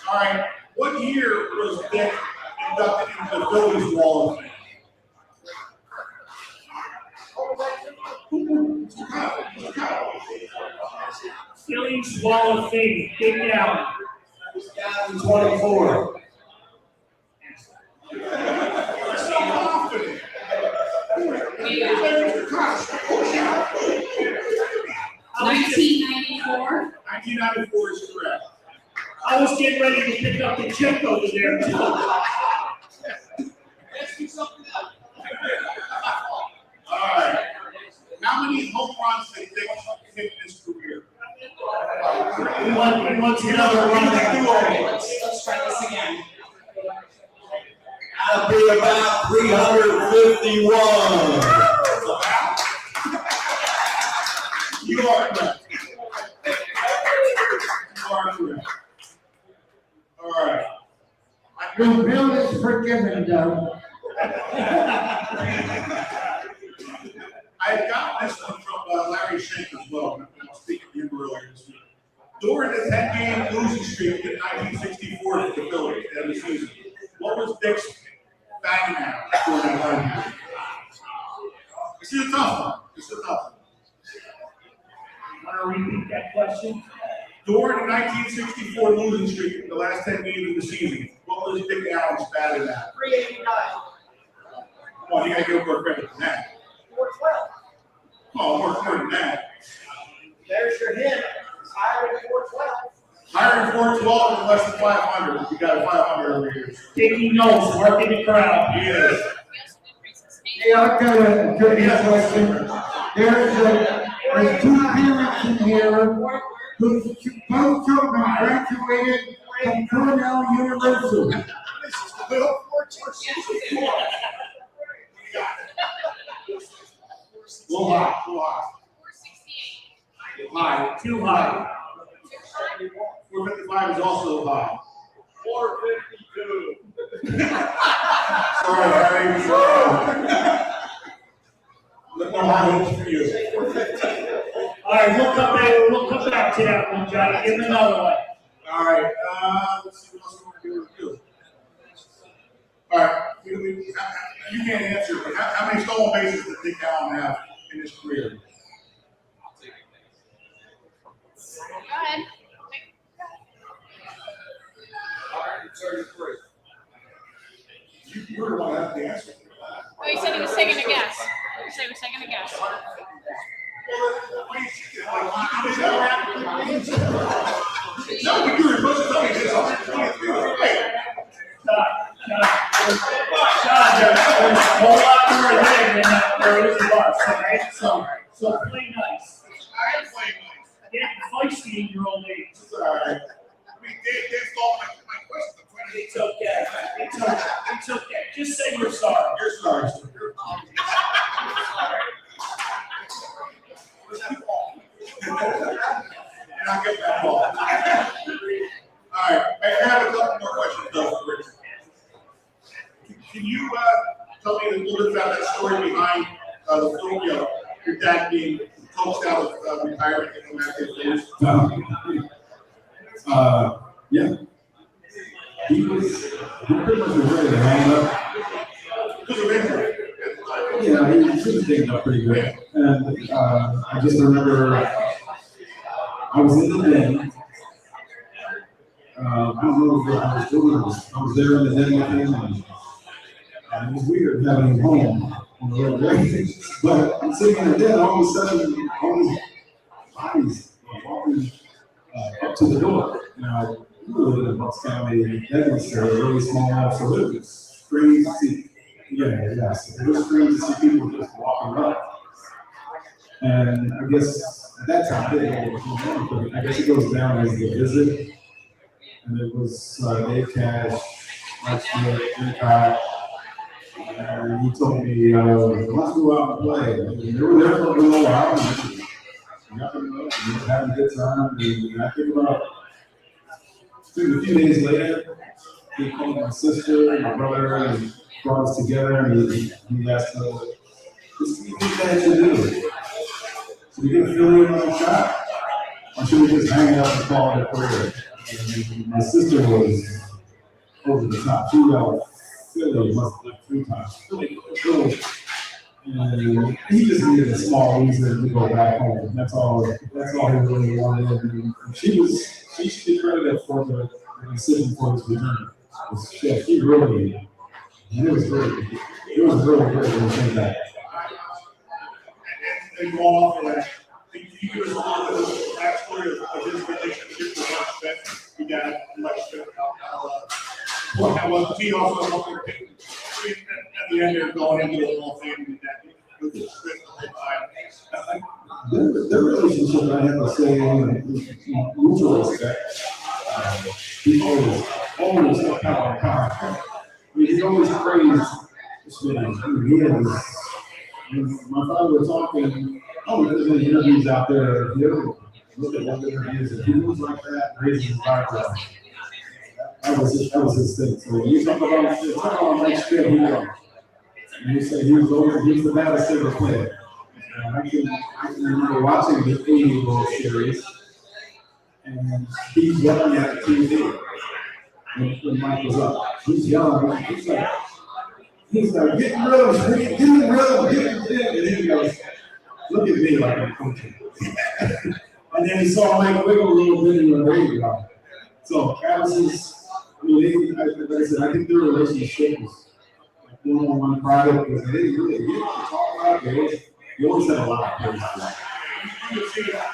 All right, what year was Dick inducted into the Phillies Wall of Fame? Phillies Wall of Fame, Dick Allen. 24. You're so confident. Yeah. 1994. 1994 is correct. I was getting ready to pick up the check over there too. All right. How many home runs did Dick hit in his career? He wants another run. Let's try this again. That'll be about 351. You are correct. You are correct. All right. Your bill is forgiven, Doug. I had gotten this one from Larry Shank as well, when I was speaking to him earlier this week. During the 10-game losing streak in 1964 for the Phillies at the season, what was Dick's batting average during that time period? This is a tough one. This is a tough one. Want to repeat that question? During the 1964 losing streak, the last 10 games of the season, what was Dick Allen's batting average? 389. Come on, you gotta give more credit than that. 412. Come on, more than that. There's your hint. It's higher than 412. Higher than 412 and less than 500. You got a 500 over here. Dickie knows, working the crowd. He is. Hey, I've got a trivia question. There's two parents in here whose both children graduated from Cornell University. Little high, little high. High. Too high. 455 is also high. 452. Sorry, Harry. Look no high for you. All right, we'll come back to that one, Johnny. Give him another one. All right, let's see what else we want to do with you. All right, you can't answer, but how many stolen bases did Dick Allen have in his career? Go ahead. 133. You were the one that had the answer. Oh, you said he was taking a guess. You said he was taking a guess. No, but you were supposed to tell me this. There's a whole lot more there than there is of us, all right? So play nice. I am playing nice. Get feisty in your old age. It's all right. I mean, they stole my question. It's okay. It's okay. It's okay. Just say you're sorry. You're sorry. And I'll get that ball. All right, I have a couple more questions though for Richard. Can you tell me a little bit about that story behind the film, your dad being coached out of retirement and going after his Yeah. He pretty much was ready to hang up. because of injury. Yeah, he was taken up pretty good. And I just remember I was in the den. I don't know what I was doing. I was there in the den with him, and it was weird having him home on the other day. But I'm sitting in the den, all of a sudden, all these bodies were walking up to the door. Now, we live in Bucks County, Edmonton, really small, so it was strange to see. Yes, it was strange to see people just walking up. And I guess at that time, I didn't know what was going on, but I guess it goes down as the visit. and it was Dave Cash, Mike Smith, Jim Cox. And he told me, let's go out and play. And they were there for a little while. And we were having a good time. And I think about a few days later, he called my sister and my brother and brought us together. And he asked us, what do you think that should do? So we get Philly on the shot. Or should we just hang out and call it a career? And my sister was over the top. She yelled, Philly must have like 3 times. Philly. And he just needed a small reason to go back home. That's all he really wanted. And she should be credited for the decision for his return. She really, and it was great. It was really great when he came back. And go off of that, can you give us a little bit of the backstory of his relationship with Mike Smith? Your dad, Mike Smith, how was he also helped at the end there going into the Hall of Fame and that with the Smith the whole time? Their relationship, I have to say, mutual respect. He always kept power. I mean, he always praised Smith. My father was talking, there's any interviews out there. If you ever look at one of the interviews, if he moves like that, raising his eyebrows. That was his thing. So when you talk about Mike Smith, and you say he was the baddest ever player. I can remember watching the 80 World Series, and he's yelling at the TV when Mike was up. He's yelling, he's like, get in rhythm, get in rhythm, get in rhythm. And then he goes, look at me like I'm coaching. And then he saw Mike wiggle a little bit and he went, there you go. So that was his, like I said, I think their relationship was like one-on-one private because they didn't really get to talk about it. They always had a lot of praise for that. You can see that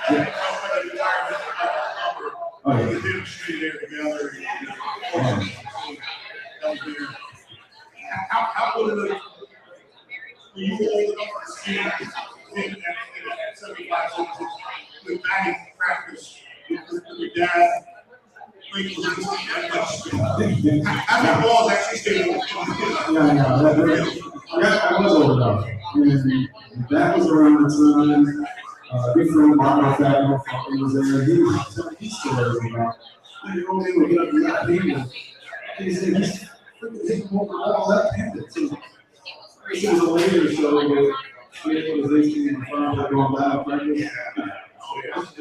Oh, yeah. they didn't stay there together. How would it have, were you old enough to see him at 75 with batting practice with your dad? How many balls actually stayed on? I was old enough. And that was around the time, good friend Mark Fagno was there. He was telling me stories about, you know, they would get up and left handed. He said, he's freaking taking over all left handed. So, it was a later show with visualization and father going back. Yeah. Oh, yeah. That's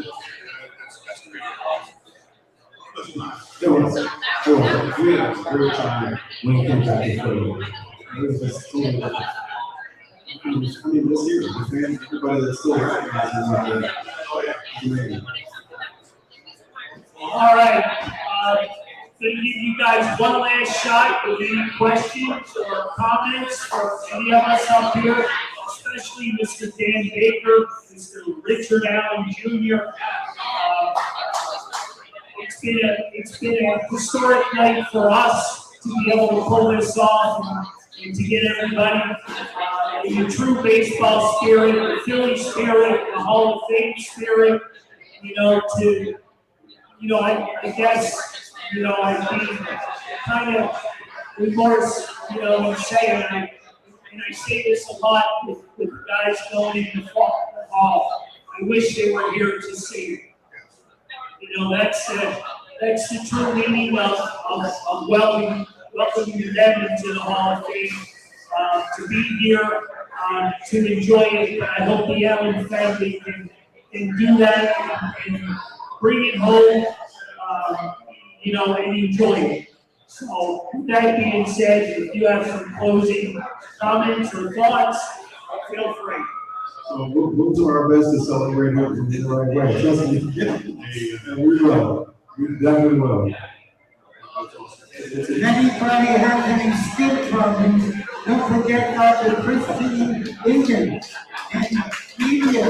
great. It was we had a great time when he came back to Philly. It was just totally different. I mean, this year, the fans, everybody that's still recognizes him out there. Oh, yeah. Amazing. All right, so you guys, one last shot with any questions or comments for any of us up here, especially Mr. Dan Baker, Mr. Richard Allen Jr. It's been a historic night for us to be able to pull this off and to get everybody in the true baseball spirit, the Philly spirit, the Hall of Fame spirit, I guess, I'd be kind of remorse, in saying, and I say this a lot with guys going into the hall. I wish they were here to see it. That's the true meaning of welcoming them into the Hall of Fame, to be here, to enjoy it. I hope the Allen family can do that and bring it home, and enjoy it. So, with that being said, if you have some closing comments or thoughts, feel free. So we'll do our best to celebrate him in the right way. Trust me. And we will. We definitely will. If anybody has any skin problems, don't forget Dr. Christine Ingham and media.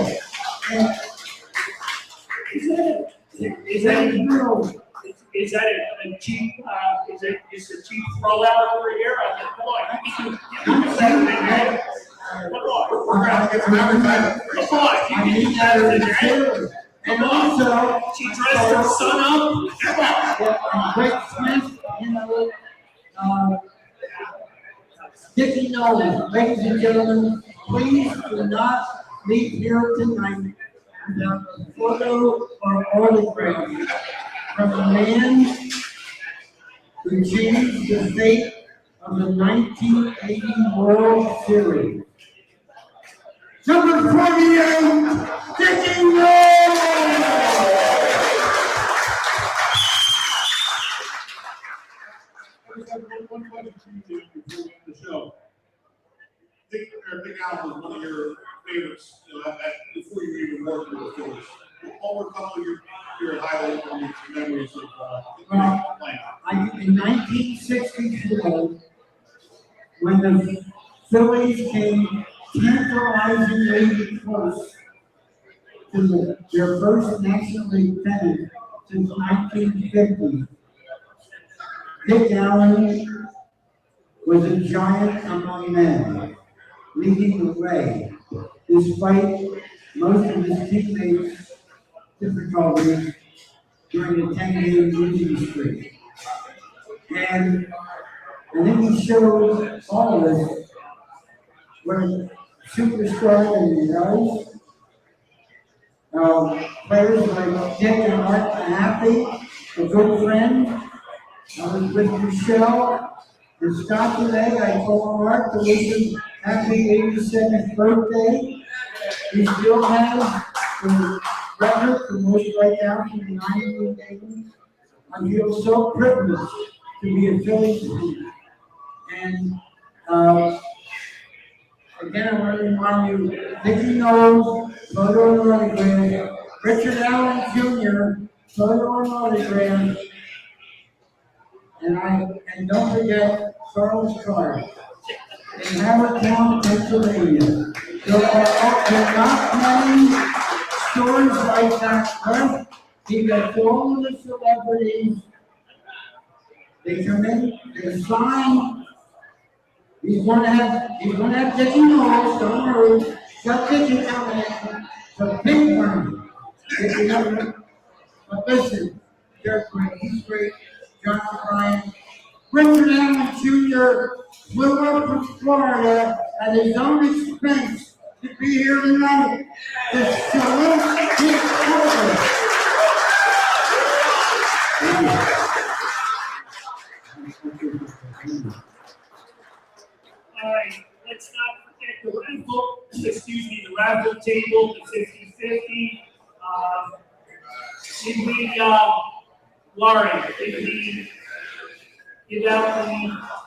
And Is that a cheap, is the cheap throwout over here? Come on. Come on. We're going to get some advertising. Come on. I need that in the And also, She dressed her son up. and Greg Smith, you know, Dickie Nolan, ladies and gentlemen, please do not leave here tonight without a photo or autograph from a man who changed the fate of the 1980 World Series. Number 48, Dickie Nolan! One question to you before we end the show. Big Al was one of your favorites, before you even worked with the Phillies. What were a couple of your highlights from your memories of playing? In 1964, when the Phillies came tantalizingly close to their first National League pennant since 1950, Dick Allen was a giant among men, leading the way, despite most of his teammates' difficulties during the 10-game losing streak. And I think he shows all of us what a superstar he was. Players like Dick and Art Happy, a good friend. I was with Michelle and Scott today. I told Art to wish him happy 87th birthday. He still has the record for most strikeouts in 90 games. I feel so privileged to be a Phillies fan. And again, I want to remind you, Dickie Knowles, photo and autograph, Richard Allen Jr., photo and autograph, and don't forget Charles Clark in Havertown, Pennsylvania. There are not many stories like that left. He gets all of the celebrities. They come in, they sign. He's gonna have Dickie Knowles, don't worry. Got Dickie coming in. The big one. Dickie Knowles. But listen, they're great. He's great. John Ryan. Richard Allen Jr. flew up from Florida at his own expense to be here tonight. To salute his brother. All right, let's not forget the raffle table, the 50-50. Did we, Lauren, did we give out the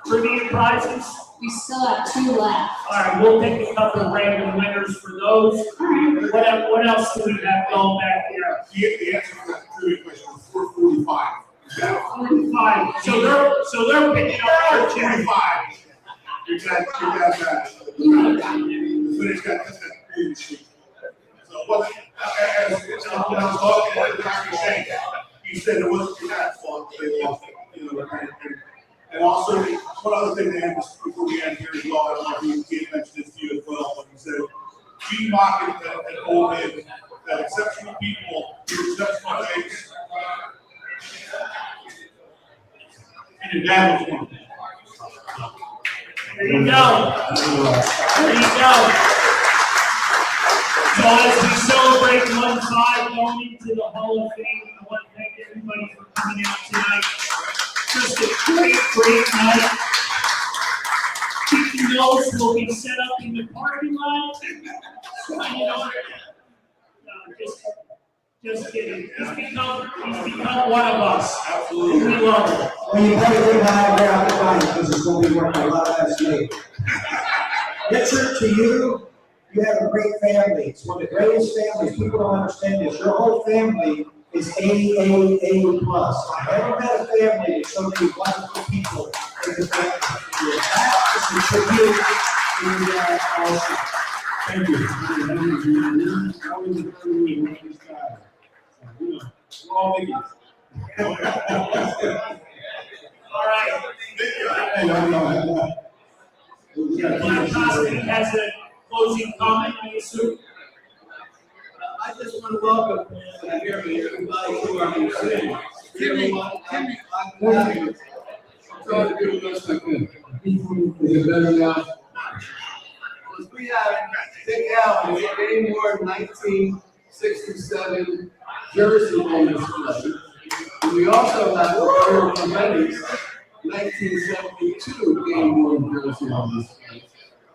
trivia prizes? We still have 2 left. All right, we'll take a couple of random winners for those. What else do we have going back here? The answer to that trivia question was 445. 45. So they're picking up our 25. You got that. The Phillies got this big sheet. So what, as when I was talking to Dr. Shane, he said it wasn't your dad's fault they lost it. You know, and also, one other thing to end before we end here as well, I don't know if he mentioned this to you as well, but he said, Gene Mockett had told him that exceptional people do exceptional things. And your dad was one of them. There you go. There you go. So as we celebrate 1-5 going into the Hall of Fame, I want to thank everybody for coming out tonight. Just a great night. Dickie Knowles will be set up in the parking lot. So, you know, just kidding. He's become one of us. Absolutely. We love him. Well, you better get out there out the line because it's going to be working a lot of that snake. Richard, to you, you have a great family. It's one of the greatest families. People don't understand this. Your whole family is 80 plus. I've never met a family with so many wonderful people in the family. That is a tribute to our show. Thank you. We're all thinking. All right. Black Cosby has a closing comment, I assume. I just want to welcome everybody to our museum. Timmy, I'm trying to do the best I can. Is it better now? Because we have Dick Allen, game worn 1967 jersey on display. And we also have Earl Clemente's 1972 game worn jersey on display.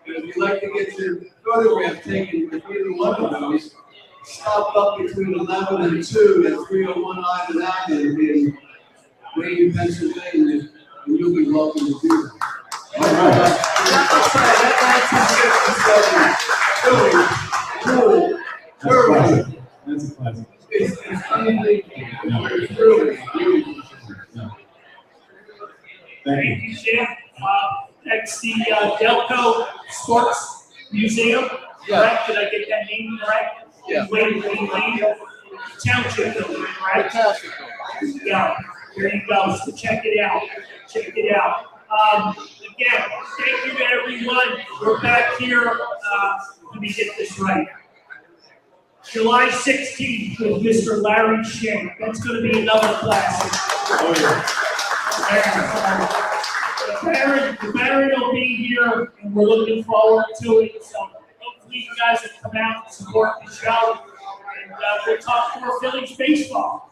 And if you'd like to get your photograph taken with either one of those, stop up between 11 and 2 at 301 Island Avenue in Wayne, Pennsylvania, and you'll be welcome to do that. All right. That's 1967 Philly, That's a classic. it's unbelievable. It's really beautiful. Thank you. Thank you, Jim. That's the Delco Sports Museum, correct? Did I get that name correct? Yeah. Wayne Township Building, right? Fantastic. Yeah, there you go. So check it out. Check it out. Again, thank you to everyone. We're back here. Let me get this right. July 16th with Mr. Larry Shank. That's going to be another classic. Oh, yeah. The Baron will be here, and we're looking forward to it. So hopefully you guys will come out and support the show, and we'll talk more Phillies baseball.